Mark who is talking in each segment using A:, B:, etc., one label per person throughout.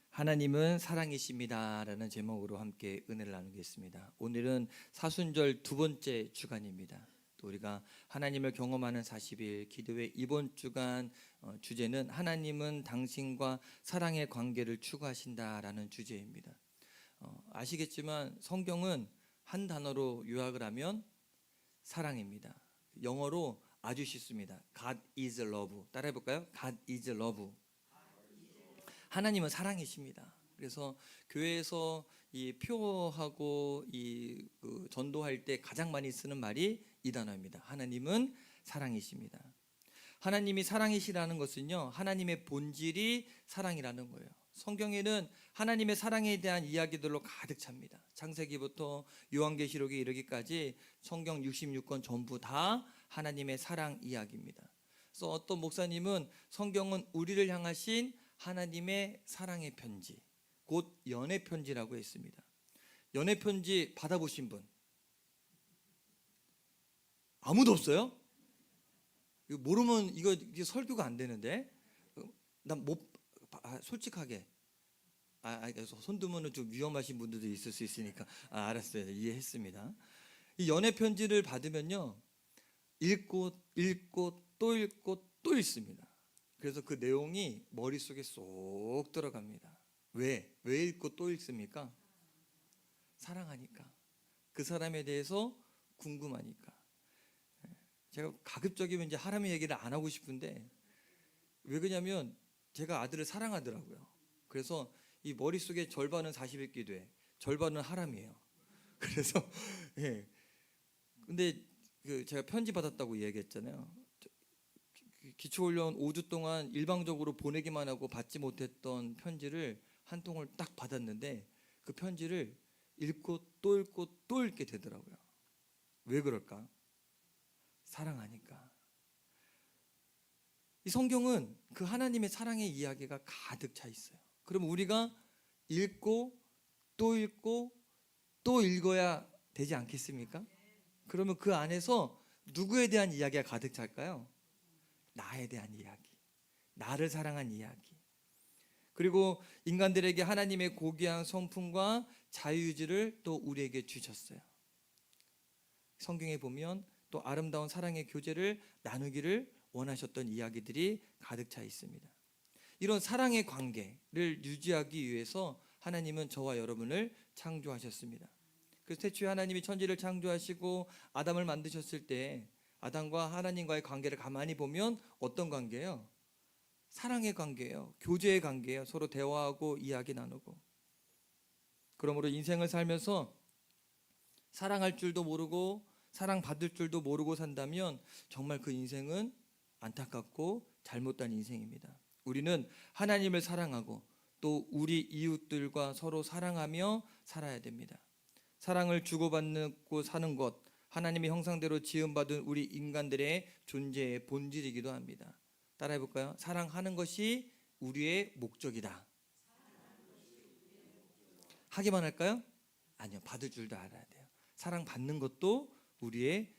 A: 하나님은 사랑이십니다라는 제목으로 함께 은혜를 나누겠습니다. 오늘은 사순절 두 번째 주간입니다. 또 우리가 하나님을 경험하는 40일 기도회 이번 주간 주제는 하나님은 당신과 사랑의 관계를 추구하신다라는 주제입니다. 아시겠지만 성경은 한 단어로 요약을 하면 사랑입니다. 영어로 아주 쉽습니다. God is love. 따라해 볼까요? God is love. 하나님은 사랑이십니다. 그래서 교회에서 이 표하고 전도할 때 가장 많이 쓰는 말이 이 단어입니다. 하나님은 사랑이십니다. 하나님이 사랑이시라는 것은요, 하나님의 본질이 사랑이라는 거예요. 성경에는 하나님의 사랑에 대한 이야기들로 가득 찹니다. 창세기부터 요한계시록에 이르기까지 성경 66권 전부 다 하나님의 사랑 이야기입니다. 그래서 어떤 목사님은 성경은 우리를 향하신 하나님의 사랑의 편지, 곧 연애 편지라고 했습니다. 연애 편지 받아보신 분 아무도 없어요? 이거 모르면 이게 설교가 안 되는데. 난 솔직하게 손 두면은 좀 위험하신 분들도 있을 수 있으니까 알았어요. 이해했습니다. 이 연애 편지를 받으면요, 읽고 또 읽고 또 읽습니다. 그래서 그 내용이 머릿속에 쏙 들어갑니다. 왜 읽고 또 읽습니까? 사랑하니까. 그 사람에 대해서 궁금하니까. 제가 가급적이면 이제 하람이 얘기를 안 하고 싶은데, 왜 그러냐면 제가 아들을 사랑하더라고요. 그래서 이 머릿속에 절반은 40일 기도회, 절반은 하람이에요. 그래서 예. 근데 제가 편지 받았다고 얘기했잖아요. 기초훈련 5주 동안 일방적으로 보내기만 하고 받지 못했던 편지를 한 통을 딱 받았는데, 그 편지를 읽고 또 읽게 되더라고요. 왜 그럴까? 사랑하니까. 이 성경은 그 하나님의 사랑의 이야기가 가득 차 있어요. 그럼 우리가 읽고 또 읽어야 되지 않겠습니까? 그러면 그 안에서 누구에 대한 이야기가 가득 찰까요? 나에 대한 이야기, 나를 사랑한 이야기, 그리고 인간들에게 하나님의 고귀한 성품과 자유의지를 또 우리에게 주셨어요. 성경에 보면 또 아름다운 사랑의 교제를 나누기를 원하셨던 이야기들이 가득 차 있습니다. 이런 사랑의 관계를 유지하기 위해서 하나님은 저와 여러분을 창조하셨습니다. 그래서 태초에 하나님이 천지를 창조하시고 아담을 만드셨을 때 아담과 하나님과의 관계를 가만히 보면 어떤 관계예요? 사랑의 관계예요. 교제의 관계예요. 서로 대화하고 이야기 나누고. 그러므로 인생을 살면서 사랑할 줄도 모르고 사랑받을 줄도 모르고 산다면 정말 그 인생은 안타깝고 잘못된 인생입니다. 우리는 하나님을 사랑하고 또 우리 이웃들과 서로 사랑하며 살아야 됩니다. 사랑을 주고받고 사는 것, 하나님의 형상대로 지음받은 우리 인간들의 존재의 본질이기도 합니다. 따라해 볼까요? 사랑하는 것이 우리의 목적이다. 하기만 할까요? 아니요, 받을 줄도 알아야 돼요. 사랑받는 것도 우리의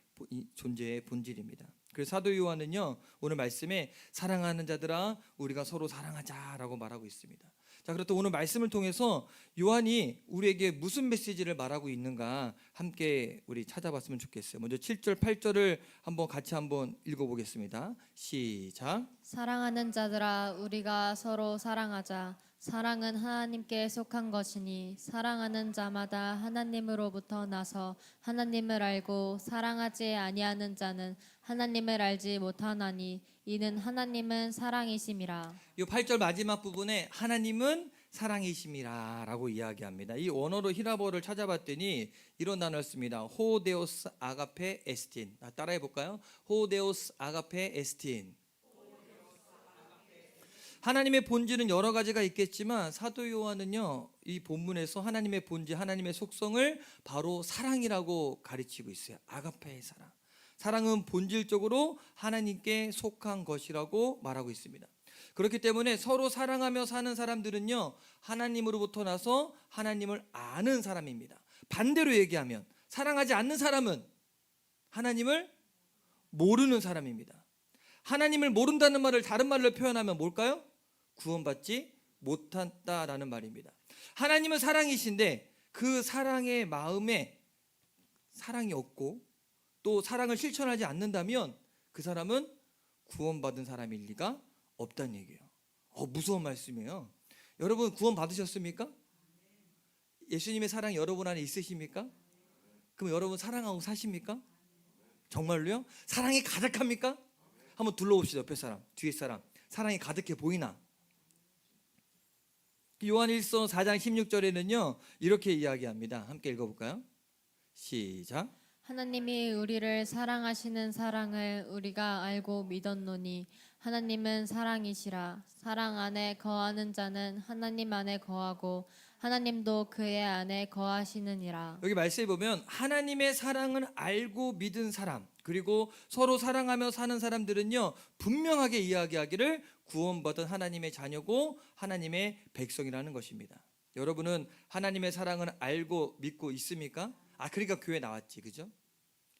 A: 존재의 본질입니다. 그래서 사도 요한은요, 오늘 말씀에 사랑하는 자들아 우리가 서로 사랑하자라고 말하고 있습니다. 자, 그렇다면 오늘 말씀을 통해서 요한이 우리에게 무슨 메시지를 말하고 있는가 함께 우리 찾아봤으면 좋겠어요. 먼저 7절 8절을 같이 읽어보겠습니다. 시작.
B: 사랑하는 자들아 우리가 서로 사랑하자. 사랑은 하나님께 속한 것이니 사랑하는 자마다 하나님으로부터 나서 하나님을 알고 사랑하지 아니하는 자는 하나님을 알지 못하나니 이는 하나님은 사랑이심이라.
A: 이 8절 마지막 부분에 하나님은 사랑이심이라 라고 이야기합니다. 이 원어로 히라보를 찾아봤더니 이런 단어를 씁니다. 호데오스 아가페 에스틴. 따라해 볼까요? 호데오스 아가페 에스틴. 하나님의 본질은 여러 가지가 있겠지만 사도 요한은요, 이 본문에서 하나님의 본질, 하나님의 속성을 바로 사랑이라고 가르치고 있어요. 아가페의 사랑. 사랑은 본질적으로 하나님께 속한 것이라고 말하고 있습니다. 그렇기 때문에 서로 사랑하며 사는 사람들은요, 하나님으로부터 나서 하나님을 아는 사람입니다. 반대로 얘기하면 사랑하지 않는 사람은 하나님을 모르는 사람입니다. 하나님을 모른다는 말을 다른 말로 표현하면 뭘까요? 구원받지 못한다라는 말입니다. 하나님은 사랑이신데 그 사랑의 마음에 사랑이 없고 또 사랑을 실천하지 않는다면 그 사람은 구원받은 사람일 리가 없다는 얘기예요. 무서운 말씀이에요. 여러분 구원 받으셨습니까? 예수님의 사랑이 여러분 안에 있으십니까? 그럼 여러분 사랑하고 사십니까? 정말로요? 사랑이 가득합니까? 한번 둘러봅시다. 옆에 사람, 뒤에 사람. 사랑이 가득해 보이나? 요한일서 4장 16절에는요 이렇게 이야기합니다. 함께 읽어볼까요? 시작.
B: 하나님이 우리를 사랑하시는 사랑을 우리가 알고 믿었노니 하나님은 사랑이시라. 사랑 안에 거하는 자는 하나님 안에 거하고 하나님도 그의 안에 거하시느니라.
A: 여기 말씀에 보면 하나님의 사랑을 알고 믿은 사람 그리고 서로 사랑하며 사는 사람들은요 분명하게 이야기하기를 구원받은 하나님의 자녀고 하나님의 백성이라는 것입니다. 여러분은 하나님의 사랑을 알고 믿고 있습니까? 그러니까 교회 나왔지, 그죠?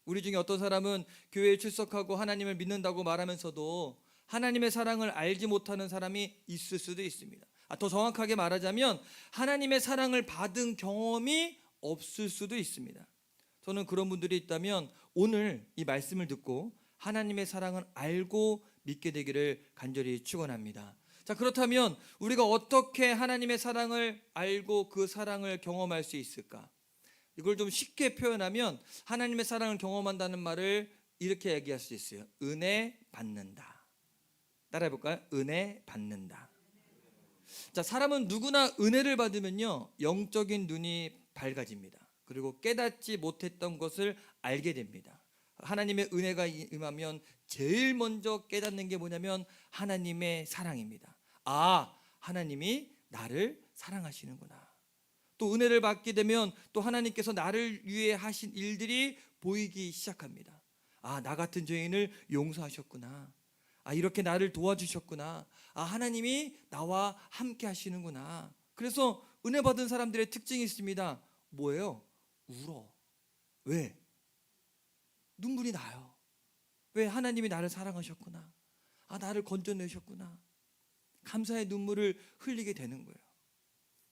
A: 우리 중에 어떤 사람은 교회에 출석하고 하나님을 믿는다고 말하면서도 하나님의 사랑을 알지 못하는 사람이 있을 수도 있습니다. 더 정확하게 말하자면 하나님의 사랑을 받은 경험이 없을 수도 있습니다. 저는 그런 분들이 있다면 오늘 이 말씀을 듣고 하나님의 사랑을 알고 믿게 되기를 간절히 축원합니다. 자, 그렇다면 우리가 어떻게 하나님의 사랑을 알고 그 사랑을 경험할 수 있을까? 이걸 좀 쉽게 표현하면 하나님의 사랑을 경험한다는 말을 이렇게 얘기할 수 있어요. 은혜 받는다. 따라해 볼까요? 은혜 받는다. 자, 사람은 누구나 은혜를 받으면요 영적인 눈이 밝아집니다. 그리고 깨닫지 못했던 것을 알게 됩니다. 하나님의 은혜가 임하면 제일 먼저 깨닫는 게 뭐냐면 하나님의 사랑입니다. 하나님이 나를 사랑하시는구나. 또 은혜를 받게 되면 또 하나님께서 나를 위해 하신 일들이 보이기 시작합니다. 나 같은 죄인을 용서하셨구나. 이렇게 나를 도와주셨구나. 하나님이 나와 함께 하시는구나. 그래서 은혜 받은 사람들의 특징이 있습니다. 뭐예요? 울어. 왜? 눈물이 나요. 왜? 하나님이 나를 사랑하셨구나. 나를 건져내셨구나. 감사의 눈물을 흘리게 되는 거예요.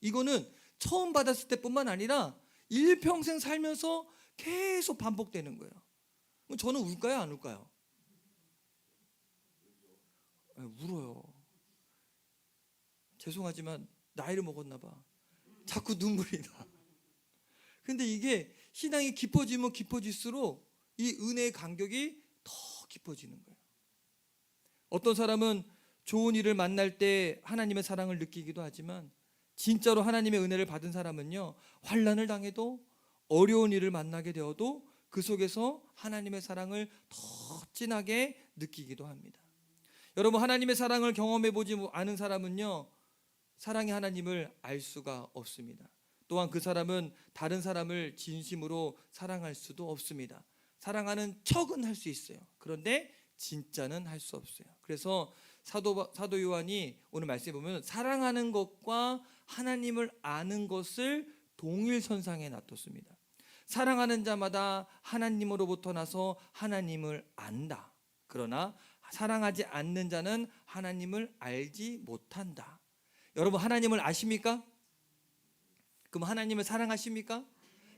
A: 이거는 처음 받았을 때뿐만 아니라 일평생 살면서 계속 반복되는 거예요. 저는 울까요? 안 울까요? 울어요. 죄송하지만 나이를 먹었나 봐. 자꾸 눈물이 나. 근데 이게 신앙이 깊어지면 깊어질수록 이 은혜의 간격이 더 깊어지는 거예요. 어떤 사람은 좋은 일을 만날 때 하나님의 사랑을 느끼기도 하지만 진짜로 하나님의 은혜를 받은 사람은요 환난을 당해도 어려운 일을 만나게 되어도 그 속에서 하나님의 사랑을 더 진하게 느끼기도 합니다. 여러분 하나님의 사랑을 경험해 보지 않은 사람은요 사랑의 하나님을 알 수가 없습니다. 또한 그 사람은 다른 사람을 진심으로 사랑할 수도 없습니다. 사랑하는 척은 할 수 있어요. 그런데 진짜는 할 수 없어요. 그래서 사도 요한이 오늘 말씀해 보면 사랑하는 것과 하나님을 아는 것을 동일선상에 놔뒀습니다. 사랑하는 자마다 하나님으로부터 나서 하나님을 안다. 그러나 사랑하지 않는 자는 하나님을 알지 못한다. 여러분 하나님을 아십니까? 그럼 하나님을 사랑하십니까?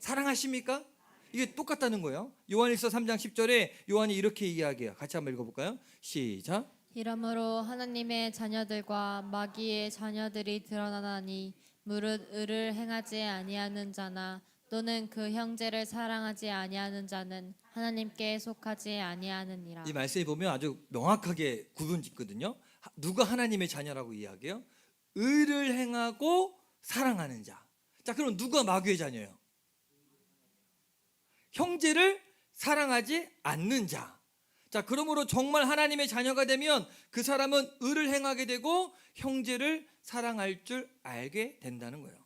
A: 사랑하십니까? 이게 똑같다는 거예요. 요한일서 3장 10절에 요한이 이렇게 이야기해요. 같이 한번 읽어볼까요? 시작.
B: 이러므로 하나님의 자녀들과 마귀의 자녀들이 드러나나니 무릇 의를 행하지 아니하는 자나 또는 그 형제를 사랑하지 아니하는 자는 하나님께 속하지 아니하느니라.
A: 이 말씀에 보면 아주 명확하게 구분짓거든요. 누가 하나님의 자녀라고 이야기해요? 의를 행하고 사랑하는 자. 자, 그럼 누가 마귀의 자녀예요? 형제를 사랑하지 않는 자. 자, 그러므로 정말 하나님의 자녀가 되면 그 사람은 의를 행하게 되고 형제를 사랑할 줄 알게 된다는 거예요.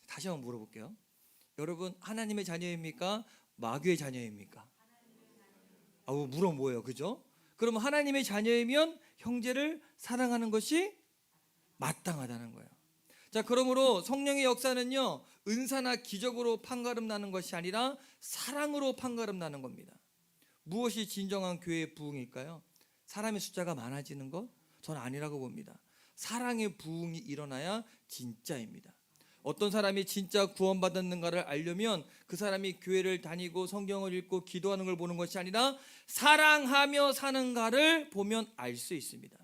A: 다시 한번 물어볼게요. 여러분 하나님의 자녀입니까? 마귀의 자녀입니까? 물어 뭐예요, 그죠? 그러면 하나님의 자녀이면 형제를 사랑하는 것이 마땅하다는 거예요. 자, 그러므로 성령의 역사는요 은사나 기적으로 판가름 나는 것이 아니라 사랑으로 판가름 나는 겁니다. 무엇이 진정한 교회의 부흥일까요? 사람의 숫자가 많아지는 것? 저는 아니라고 봅니다. 사랑의 부흥이 일어나야 진짜입니다. 어떤 사람이 진짜 구원받았는가를 알려면 그 사람이 교회를 다니고 성경을 읽고 기도하는 걸 보는 것이 아니라 사랑하며 사는가를 보면 알 수 있습니다.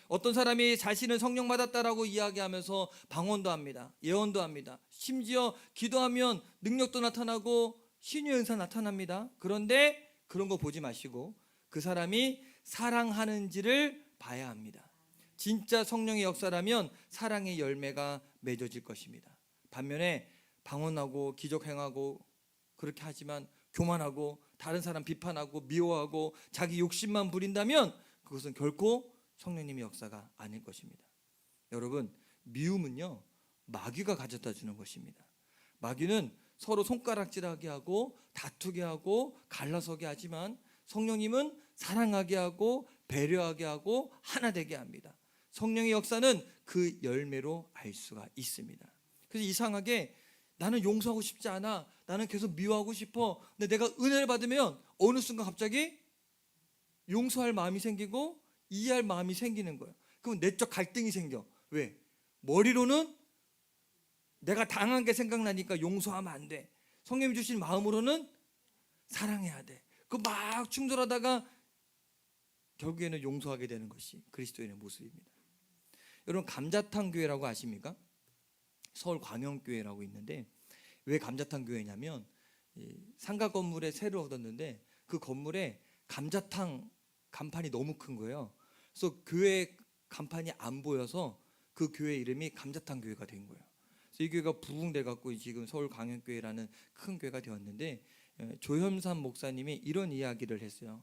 A: 어떤 사람이 자신은 성령 받았다라고 이야기하면서 방언도 합니다. 예언도 합니다. 심지어 기도하면 능력도 나타나고 신유의 은사 나타납니다. 그런데 그런 거 보지 마시고 그 사람이 사랑하는지를 봐야 합니다. 진짜 성령의 역사라면 사랑의 열매가 맺어질 것입니다. 반면에 방언하고 기적 행하고 그렇게 하지만 교만하고 다른 사람 비판하고 미워하고 자기 욕심만 부린다면 그것은 결코 성령님의 역사가 아닐 것입니다. 여러분, 미움은요 마귀가 가져다 주는 것입니다. 마귀는 서로 손가락질하게 하고 다투게 하고 갈라서게 하지만 성령님은 사랑하게 하고 배려하게 하고 하나 되게 합니다. 성령의 역사는 그 열매로 알 수가 있습니다. 그래서 이상하게 나는 용서하고 싶지 않아, 나는 계속 미워하고 싶어, 근데 내가 은혜를 받으면 어느 순간 갑자기 용서할 마음이 생기고 이해할 마음이 생기는 거예요. 그럼 내적 갈등이 생겨. 왜? 머리로는 내가 당한 게 생각나니까 용서하면 안 돼. 성령이 주신 마음으로는 사랑해야 돼. 그 막 충돌하다가 결국에는 용서하게 되는 것이 그리스도인의 모습입니다. 여러분, 감자탕 교회라고 아십니까? 서울 광영교회라고 있는데 왜 감자탕 교회냐면 상가 건물에 새로 얻었는데 그 건물에 감자탕 간판이 너무 큰 거예요. 그래서 교회 간판이 안 보여서 그 교회 이름이 감자탕 교회가 된 거예요. 그래서 이 교회가 부흥돼 갖고 지금 서울 광영교회라는 큰 교회가 되었는데 조현삼 목사님이 이런 이야기를 했어요.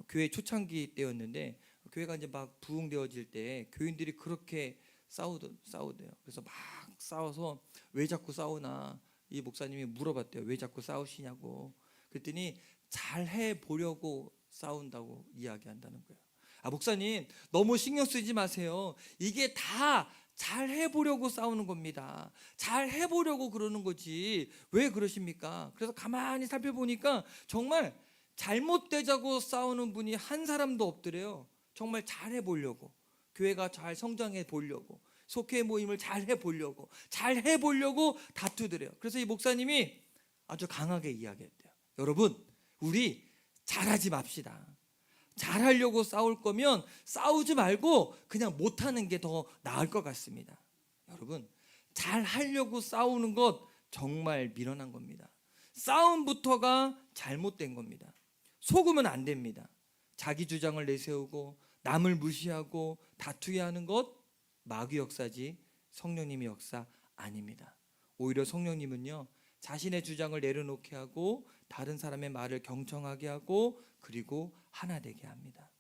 A: 교회 초창기 때였는데 교회가 이제 막 부흥되어질 때 교인들이 그렇게 싸우대요. 그래서 막 싸워서 왜 자꾸 싸우나 이 목사님이 물어봤대요. 왜 자꾸 싸우시냐고. 그랬더니 잘해 보려고 싸운다고 이야기한다는 거예요. 목사님 너무 신경 쓰지 마세요. 이게 다 잘해 보려고 싸우는 겁니다. 잘해 보려고 그러는 거지 왜 그러십니까? 그래서 가만히 살펴보니까 정말 잘못되자고 싸우는 분이 한 사람도 없더래요. 정말 잘해 보려고, 교회가 잘 성장해 보려고, 속회 모임을 잘 해보려고 다투더래요. 그래서 이 목사님이 아주 강하게 이야기했대요. 여러분, 우리 잘하지 맙시다. 잘하려고 싸울 거면 싸우지 말고 그냥 못하는 게 더 나을 것 같습니다. 여러분, 잘하려고 싸우는 것 정말 미련한 겁니다. 싸움부터가 잘못된 겁니다. 속으면 안 됩니다. 자기 주장을 내세우고 남을 무시하고 다투게 하는 것 마귀 역사지 성령님의 역사 아닙니다. 오히려 성령님은요 자신의 주장을 내려놓게 하고 다른 사람의 말을 경청하게 하고 그리고 하나 되게 합니다.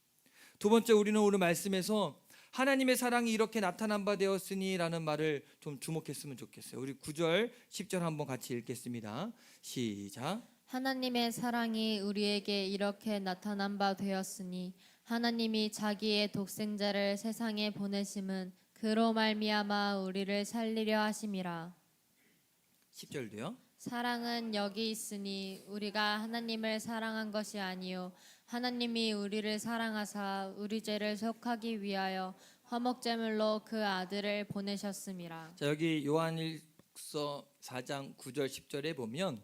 A: 두 번째, 우리는 오늘 말씀에서 하나님의 사랑이 이렇게 나타난 바 되었으니 라는 말을 좀 주목했으면 좋겠어요. 우리 9절 10절 한번 같이 읽겠습니다. 시작.
B: 하나님의 사랑이 우리에게 이렇게 나타난 바 되었으니 하나님이 자기의 독생자를 세상에 보내심은 그로 말미암아 우리를 살리려 하심이라.
A: 10절도요.
B: 사랑은 여기 있으니 우리가 하나님을 사랑한 것이 아니요 하나님이 우리를 사랑하사 우리 죄를 속하기 위하여 화목제물로 그 아들을 보내셨음이라.
A: 자, 여기 요한일서 4장 9절 10절에 보면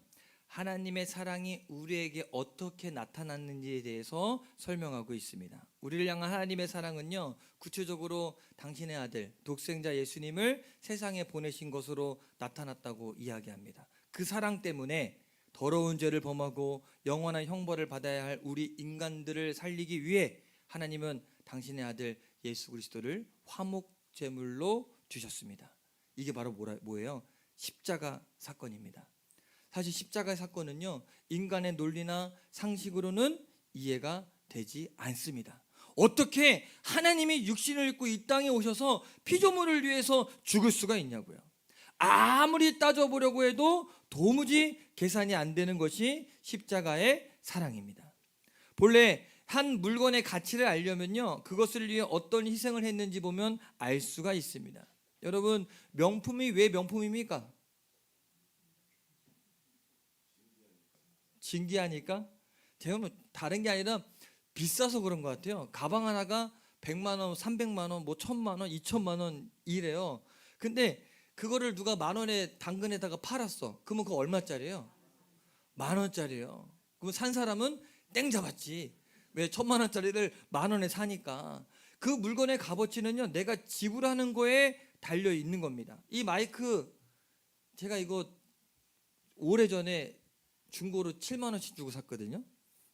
A: 하나님의 사랑이 우리에게 어떻게 나타났는지에 대해서 설명하고 있습니다. 우리를 향한 하나님의 사랑은요 구체적으로 당신의 아들 독생자 예수님을 세상에 보내신 것으로 나타났다고 이야기합니다. 그 사랑 때문에 더러운 죄를 범하고 영원한 형벌을 받아야 할 우리 인간들을 살리기 위해 하나님은 당신의 아들 예수 그리스도를 화목제물로 주셨습니다. 이게 바로 뭐예요? 십자가 사건입니다. 사실 십자가의 사건은요 인간의 논리나 상식으로는 이해가 되지 않습니다. 어떻게 하나님이 육신을 입고 이 땅에 오셔서 피조물을 위해서 죽을 수가 있냐고요. 아무리 따져보려고 해도 도무지 계산이 안 되는 것이 십자가의 사랑입니다. 본래 한 물건의 가치를 알려면요 그것을 위해 어떤 희생을 했는지 보면 알 수가 있습니다. 여러분, 명품이 왜 명품입니까? 진기하니까? 제가 뭐 다른 게 아니라 비싸서 그런 것 같아요. 가방 하나가 100만 원, 300만 원, 뭐 1000만 원, 2000만 원 이래요. 근데 그거를 누가 만 원에 당근에다가 팔았어. 그러면 그거 얼마짜리예요? 만 원짜리예요. 그럼 산 사람은 땡 잡았지. 왜 1000만 원짜리를 만 원에 사니까. 그 물건의 값어치는요, 내가 지불하는 거에 달려 있는 겁니다. 이 마이크 제가 이거 오래전에 중고로 7만 원씩 주고 샀거든요.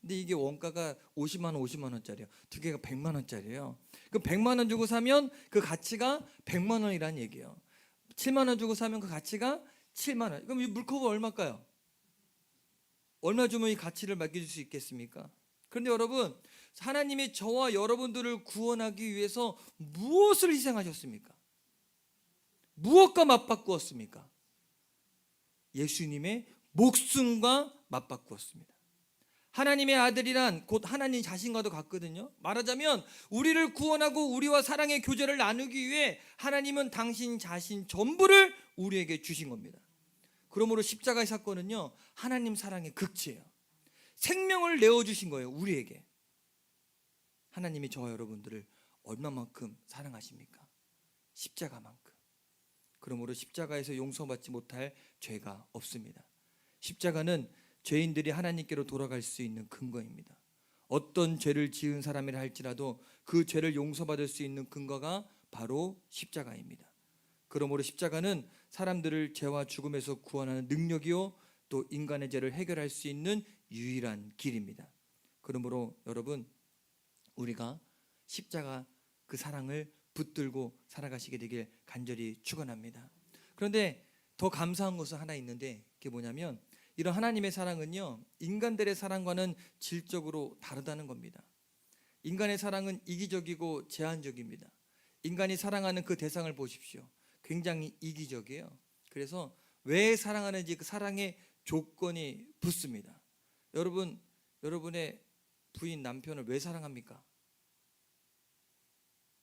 A: 근데 이게 원가가 50만 원, 50만 원짜리예요. 두 개가 100만 원짜리예요. 그 100만 원 주고 사면 그 가치가 100만 원이라는 얘기예요. 7만 원 주고 사면 그 가치가 7만 원. 그럼 이 물컵은 얼마일까요? 얼마 주면 이 가치를 맡겨줄 수 있겠습니까? 그런데 여러분, 하나님이 저와 여러분들을 구원하기 위해서 무엇을 희생하셨습니까? 무엇과 맞바꾸었습니까? 예수님의 목숨과 맞바꾸었습니다. 하나님의 아들이란 곧 하나님 자신과도 같거든요. 말하자면 우리를 구원하고 우리와 사랑의 교제를 나누기 위해 하나님은 당신 자신 전부를 우리에게 주신 겁니다. 그러므로 십자가의 사건은요, 하나님 사랑의 극치예요. 생명을 내어주신 거예요, 우리에게. 하나님이 저와 여러분들을 얼마만큼 사랑하십니까? 십자가만큼. 그러므로 십자가에서 용서받지 못할 죄가 없습니다. 십자가는 죄인들이 하나님께로 돌아갈 수 있는 근거입니다. 어떤 죄를 지은 사람이라 할지라도 그 죄를 용서받을 수 있는 근거가 바로 십자가입니다. 그러므로 십자가는 사람들을 죄와 죽음에서 구원하는 능력이요, 또 인간의 죄를 해결할 수 있는 유일한 길입니다. 그러므로 여러분, 우리가 십자가 그 사랑을 붙들고 살아가시게 되길 간절히 축원합니다. 그런데 더 감사한 것은 하나 있는데, 그게 뭐냐면 이런 하나님의 사랑은요, 인간들의 사랑과는 질적으로 다르다는 겁니다. 인간의 사랑은 이기적이고 제한적입니다. 인간이 사랑하는 그 대상을 보십시오. 굉장히 이기적이에요. 그래서 왜 사랑하는지 그 사랑의 조건이 붙습니다. 여러분, 여러분의 부인, 남편을 왜 사랑합니까?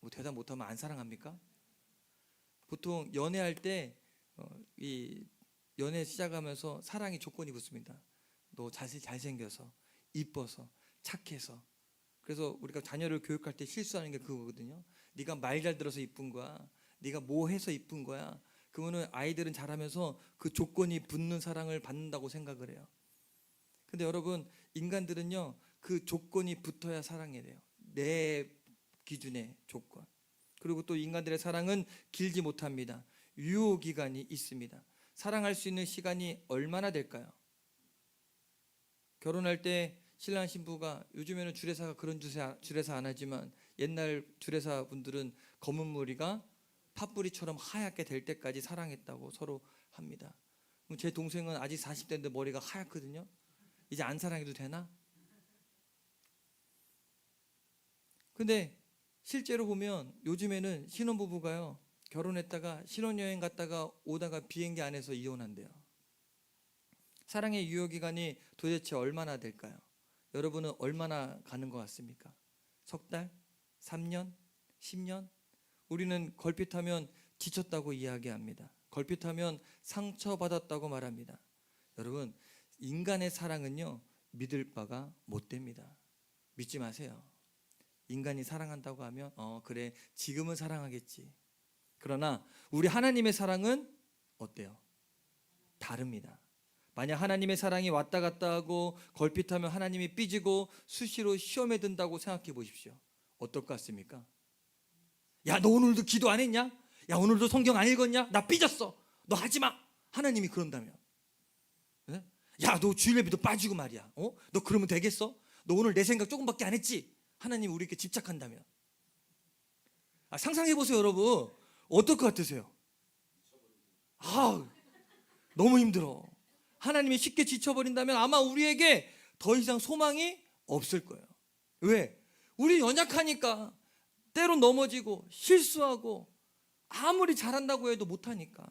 A: 뭐 대답 못하면 안 사랑합니까? 보통 연애할 때 이 연애 시작하면서 사랑의 조건이 붙습니다. 너 잘생겨서, 이뻐서, 착해서. 그래서 우리가 자녀를 교육할 때 실수하는 게 그거거든요. 네가 말 잘 들어서 이쁜 거야. 네가 뭐 해서 이쁜 거야. 그거는 아이들은 자라면서 그 조건이 붙는 사랑을 받는다고 생각을 해요. 근데 여러분, 인간들은요, 그 조건이 붙어야 사랑해야 돼요. 내 기준의 조건. 그리고 또 인간들의 사랑은 길지 못합니다. 유효기간이 있습니다. 사랑할 수 있는 시간이 얼마나 될까요? 결혼할 때 신랑 신부가, 요즘에는 주례사가 그런 주례사 안 하지만 옛날 주례사 분들은 검은 머리가 팥뿌리처럼 하얗게 될 때까지 사랑했다고 서로 합니다. 그럼 제 동생은 아직 40대인데 머리가 하얗거든요. 이제 안 사랑해도 되나? 근데 실제로 보면 요즘에는 신혼부부가요, 결혼했다가 신혼여행 갔다가 오다가 비행기 안에서 이혼한대요. 사랑의 유효기간이 도대체 얼마나 될까요? 여러분은 얼마나 가는 것 같습니까? 석 달? 3년? 10년? 우리는 걸핏하면 지쳤다고 이야기합니다. 걸핏하면 상처받았다고 말합니다. 여러분, 인간의 사랑은요, 믿을 바가 못 됩니다. 믿지 마세요. 인간이 사랑한다고 하면 그래, 지금은 사랑하겠지. 그러나 우리 하나님의 사랑은 어때요? 다릅니다. 만약 하나님의 사랑이 왔다 갔다 하고 걸핏하면 하나님이 삐지고 수시로 시험에 든다고 생각해 보십시오. 어떨 것 같습니까? 야, 너 오늘도 기도 안 했냐? 야, 오늘도 성경 안 읽었냐? 나 삐졌어. 너 하지 마. 하나님이 그런다면. 네? 야, 너 주일 예배도 빠지고 말이야. 너 그러면 되겠어? 너 오늘 내 생각 조금밖에 안 했지? 하나님 우리에게 집착한다면. 상상해 보세요, 여러분. 어떨 것 같으세요? 너무 힘들어. 하나님이 쉽게 지쳐버린다면 아마 우리에게 더 이상 소망이 없을 거예요. 왜? 우리 연약하니까. 때론 넘어지고 실수하고 아무리 잘한다고 해도 못하니까.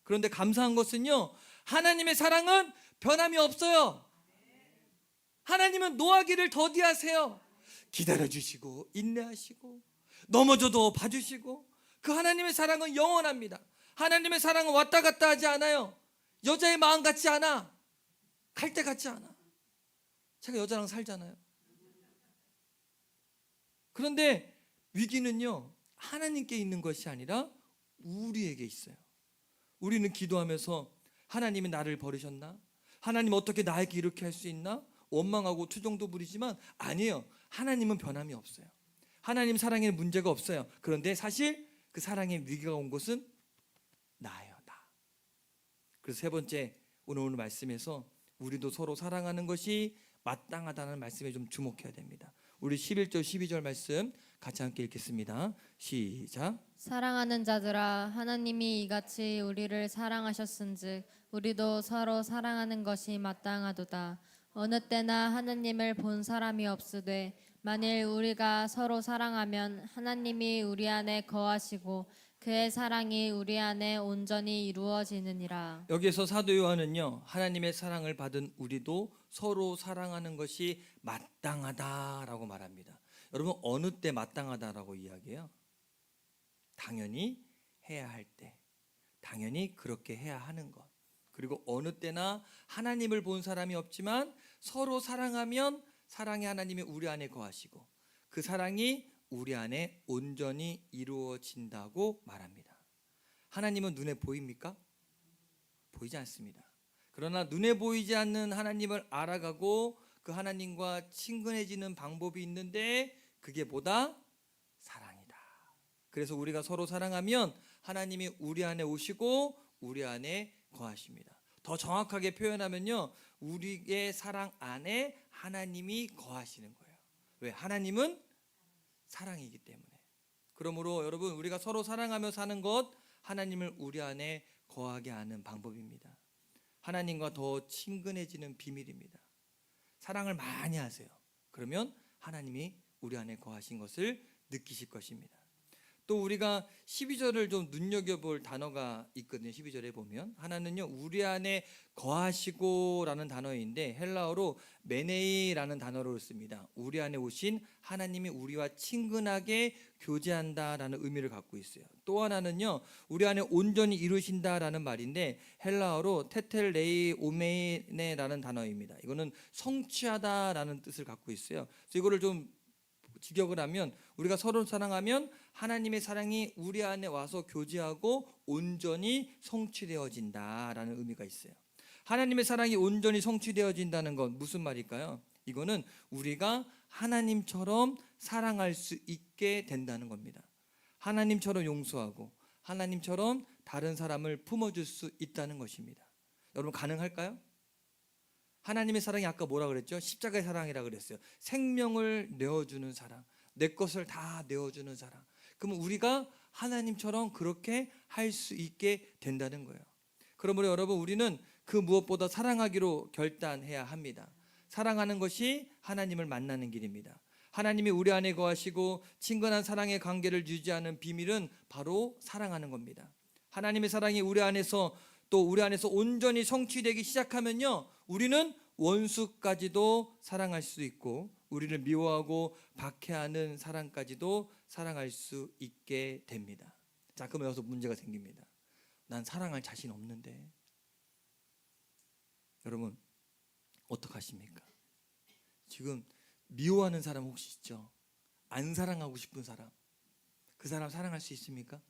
A: 그런데 감사한 것은요, 하나님의 사랑은 변함이 없어요. 하나님은 노하기를 더디하세요. 기다려주시고 인내하시고 넘어져도 봐주시고, 그 하나님의 사랑은 영원합니다. 하나님의 사랑은 왔다 갔다 하지 않아요. 여자의 마음 같지 않아. 갈 때 같지 않아. 제가 여자랑 살잖아요. 그런데 위기는요, 하나님께 있는 것이 아니라 우리에게 있어요. 우리는 기도하면서 하나님이 나를 버리셨나? 하나님 어떻게 나에게 이렇게 할 수 있나? 원망하고 투정도 부리지만 아니에요. 하나님은 변함이 없어요. 하나님 사랑에는 문제가 없어요. 그런데 사실 그 사랑의 위기가 온 것은 나예요, 나. 그래서 세 번째, 오늘 말씀에서 우리도 서로 사랑하는 것이 마땅하다는 말씀에 좀 주목해야 됩니다. 우리 11절 12절 말씀 같이 함께 읽겠습니다. 시작.
B: 사랑하는 자들아 하나님이 이같이 우리를 사랑하셨은즉 우리도 서로 사랑하는 것이 마땅하도다. 어느 때나 하나님을 본 사람이 없으되 만일 우리가 서로 사랑하면 하나님이 우리 안에 거하시고 그의 사랑이 우리 안에 온전히 이루어지느니라.
A: 여기에서 사도 요한은요, 하나님의 사랑을 받은 우리도 서로 사랑하는 것이 마땅하다라고 말합니다. 여러분, 어느 때 마땅하다라고 이야기해요? 당연히 해야 할 때, 당연히 그렇게 해야 하는 것. 그리고 어느 때나 하나님을 본 사람이 없지만 서로 사랑하면 사랑의 하나님이 우리 안에 거하시고 그 사랑이 우리 안에 온전히 이루어진다고 말합니다. 하나님은 눈에 보입니까? 보이지 않습니다. 그러나 눈에 보이지 않는 하나님을 알아가고 그 하나님과 친근해지는 방법이 있는데 그게 뭐다? 사랑이다. 그래서 우리가 서로 사랑하면 하나님이 우리 안에 오시고 우리 안에 거하십니다. 더 정확하게 표현하면요, 우리의 사랑 안에 하나님이 거하시는 거예요. 왜? 하나님은 사랑이기 때문에. 그러므로 여러분, 우리가 서로 사랑하며 사는 것, 하나님을 우리 안에 거하게 하는 방법입니다. 하나님과 더 친근해지는 비밀입니다. 사랑을 많이 하세요. 그러면 하나님이 우리 안에 거하신 것을 느끼실 것입니다. 또 우리가 12절을 좀 눈여겨볼 단어가 있거든요. 12절에 보면 하나는요, 우리 안에 거하시고 라는 단어인데 헬라어로 메네이라는 단어를 씁니다. 우리 안에 오신 하나님이 우리와 친근하게 교제한다라는 의미를 갖고 있어요. 또 하나는요, 우리 안에 온전히 이루신다라는 말인데 헬라어로 테텔레이 오메네라는 단어입니다. 이거는 성취하다라는 뜻을 갖고 있어요. 그래서 이거를 좀 직역을 하면 우리가 서로 사랑하면 하나님의 사랑이 우리 안에 와서 교제하고 온전히 성취되어진다라는 의미가 있어요. 하나님의 사랑이 온전히 성취되어진다는 건 무슨 말일까요? 이거는 우리가 하나님처럼 사랑할 수 있게 된다는 겁니다. 하나님처럼 용서하고 하나님처럼 다른 사람을 품어줄 수 있다는 것입니다. 여러분, 가능할까요? 하나님의 사랑이 아까 뭐라 그랬죠? 십자가의 사랑이라 그랬어요. 생명을 내어주는 사랑, 내 것을 다 내어주는 사랑. 그러면 우리가 하나님처럼 그렇게 할 수 있게 된다는 거예요. 그러므로 여러분, 우리는 그 무엇보다 사랑하기로 결단해야 합니다. 사랑하는 것이 하나님을 만나는 길입니다. 하나님이 우리 안에 거하시고 친근한 사랑의 관계를 유지하는 비밀은 바로 사랑하는 겁니다. 하나님의 사랑이 우리 안에서 또 우리 안에서 온전히 성취되기 시작하면요, 우리는 원수까지도 사랑할 수 있고 우리를 미워하고 박해하는 사람까지도 사랑할 수 있게 됩니다. 자, 그러면 여기서 문제가 생깁니다. 난 사랑할 자신 없는데. 여러분, 어떡하십니까? 지금 미워하는 사람 혹시 있죠? 안 사랑하고 싶은 사람, 그 사람 사랑할 수 있습니까?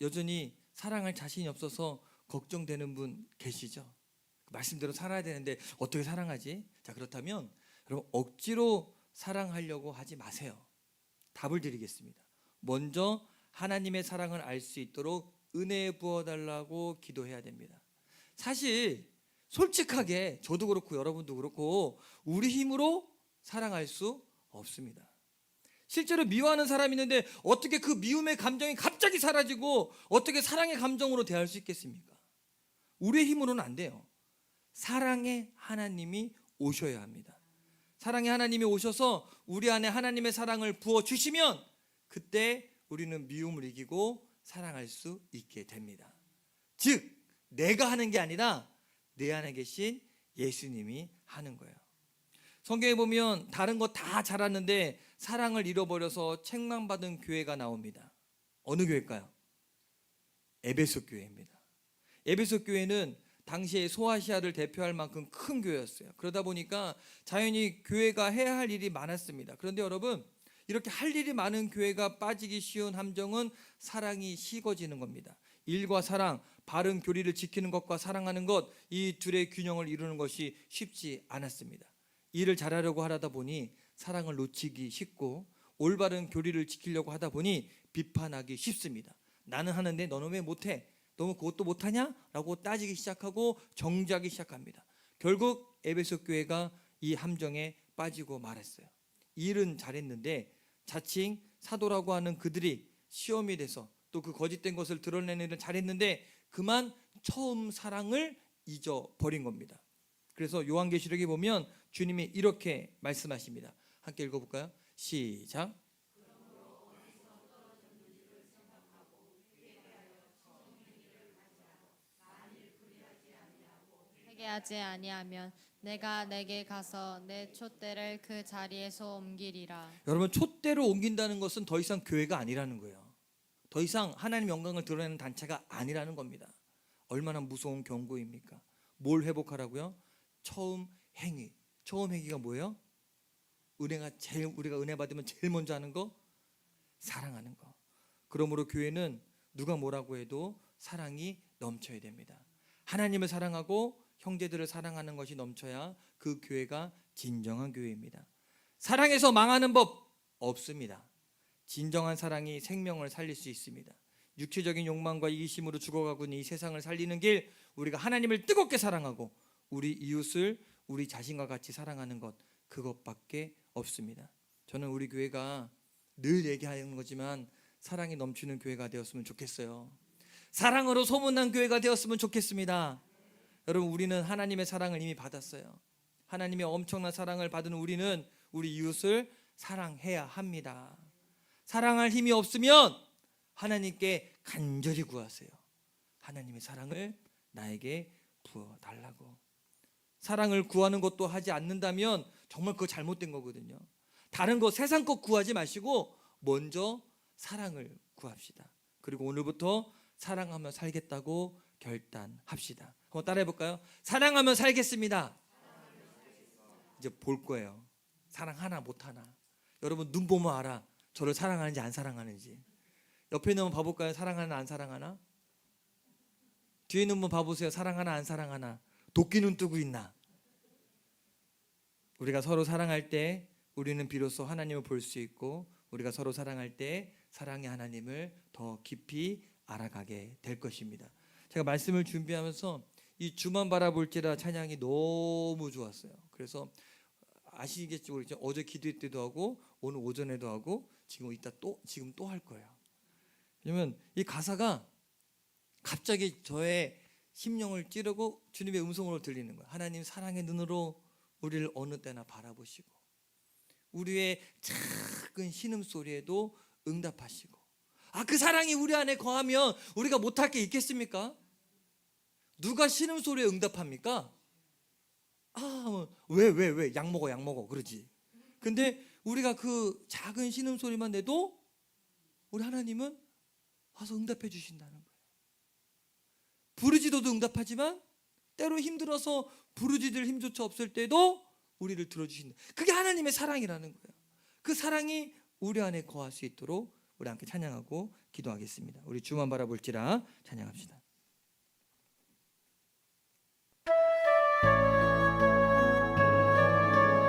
A: 여전히 사랑할 자신이 없어서 걱정되는 분 계시죠? 말씀대로 살아야 되는데 어떻게 사랑하지? 자, 그렇다면 여러분, 억지로 사랑하려고 하지 마세요. 답을 드리겠습니다. 먼저 하나님의 사랑을 알 수 있도록 은혜 부어달라고 기도해야 됩니다. 사실 솔직하게 저도 그렇고 여러분도 그렇고 우리 힘으로 사랑할 수 없습니다. 실제로 미워하는 사람이 있는데 어떻게 그 미움의 감정이 갑자기 사라지고 어떻게 사랑의 감정으로 대할 수 있겠습니까? 우리의 힘으로는 안 돼요. 사랑의 하나님이 오셔야 합니다. 사랑의 하나님이 오셔서 우리 안에 하나님의 사랑을 부어주시면 그때 우리는 미움을 이기고 사랑할 수 있게 됩니다. 즉, 내가 하는 게 아니라 내 안에 계신 예수님이 하는 거예요. 성경에 보면 다른 거 다 잘하는데 사랑을 잃어버려서 책망받은 교회가 나옵니다. 어느 교회일까요? 에베소 교회입니다. 에베소 교회는 당시에 소아시아를 대표할 만큼 큰 교회였어요. 그러다 보니까 자연히 교회가 해야 할 일이 많았습니다. 그런데 여러분, 이렇게 할 일이 많은 교회가 빠지기 쉬운 함정은 사랑이 식어지는 겁니다. 일과 사랑, 바른 교리를 지키는 것과 사랑하는 것, 이 둘의 균형을 이루는 것이 쉽지 않았습니다. 일을 잘하려고 하다 보니 사랑을 놓치기 쉽고, 올바른 교리를 지키려고 하다 보니 비판하기 쉽습니다. 나는 하는데 너는 왜 못해? 너는 그것도 못하냐? 라고 따지기 시작하고 정죄하기 시작합니다. 결국 에베소 교회가 이 함정에 빠지고 말았어요. 일은 잘했는데 자칭 사도라고 하는 그들이 시험이 돼서 또 그 거짓된 것을 드러내는 일을 잘했는데 그만 처음 사랑을 잊어버린 겁니다. 그래서 요한계시록에 보면 주님이 이렇게 말씀하십니다. 함께 읽어볼까요? 시작.
B: 회개하지 아니하면 내가 내게 가서 내 촛대를 그 자리에서 옮기리라.
A: 여러분, 촛대로 옮긴다는 것은 더 이상 교회가 아니라는 거예요. 더 이상 하나님 영광을 드러내는 단체가 아니라는 겁니다. 얼마나 무서운 경고입니까? 뭘 회복하라고요? 처음 행위. 처음 행위가 뭐예요? 우리가 은혜 받으면 제일 먼저 하는 거, 사랑하는 거. 그러므로 교회는 누가 뭐라고 해도 사랑이 넘쳐야 됩니다. 하나님을 사랑하고 형제들을 사랑하는 것이 넘쳐야 그 교회가 진정한 교회입니다. 사랑해서 망하는 법 없습니다. 진정한 사랑이 생명을 살릴 수 있습니다. 육체적인 욕망과 이기심으로 죽어가고 있는 이 세상을 살리는 길, 우리가 하나님을 뜨겁게 사랑하고 우리 이웃을 우리 자신과 같이 사랑하는 것, 그것밖에 없습니다. 저는 우리 교회가 늘 얘기하는 거지만 사랑이 넘치는 교회가 되었으면 좋겠어요. 사랑으로 소문난 교회가 되었으면 좋겠습니다. 여러분, 우리는 하나님의 사랑을 이미 받았어요. 하나님의 엄청난 사랑을 받은 우리는 우리 이웃을 사랑해야 합니다. 사랑할 힘이 없으면 하나님께 간절히 구하세요. 하나님의 사랑을 나에게 부어달라고. 사랑을 구하는 것도 하지 않는다면 정말 그거 잘못된 거거든요. 다른 거 세상 것 구하지 마시고 먼저 사랑을 구합시다. 그리고 오늘부터 사랑하며 살겠다고 결단합시다. 한번 따라해 볼까요? 사랑하며 살겠습니다. 이제 볼 거예요. 사랑하나 못하나. 여러분, 눈 보면 알아. 저를 사랑하는지 안 사랑하는지. 옆에 있는 분 봐볼까요? 사랑하나 안 사랑하나? 뒤에 있는 분 봐보세요. 사랑하나 안 사랑하나? 도끼 눈 뜨고 있나? 우리가 서로 사랑할 때 우리는 비로소 하나님을 볼 수 있고, 우리가 서로 사랑할 때 사랑의 하나님을 더 깊이 알아가게 될 것입니다. 제가 말씀을 준비하면서 이 주만 바라볼지라 찬양이 너무 좋았어요. 그래서 아시겠지 모르겠지만 어제 기도회 때도 하고 오늘 오전에도 하고 지금 또 할 거예요. 왜냐면 이 가사가 갑자기 저의 심령을 찌르고 주님의 음성으로 들리는 거예요. 하나님 사랑의 눈으로 우리를 어느 때나 바라보시고 우리의 작은 신음소리에도 응답하시고, 그 사랑이 우리 안에 거하면 우리가 못할 게 있겠습니까? 누가 신음소리에 응답합니까? 왜 약 먹어 그러지. 근데 우리가 그 작은 신음소리만 내도 우리 하나님은 와서 응답해 주신다는 거예요. 부르짖어도 응답하지만 때로 힘들어서 부르짖을 힘조차 없을 때도 우리를 들어주신다. 그게 하나님의 사랑이라는 거예요. 그 사랑이 우리 안에 거할 수 있도록 우리 함께 찬양하고 기도하겠습니다. 우리 주만 바라볼지라 찬양합시다.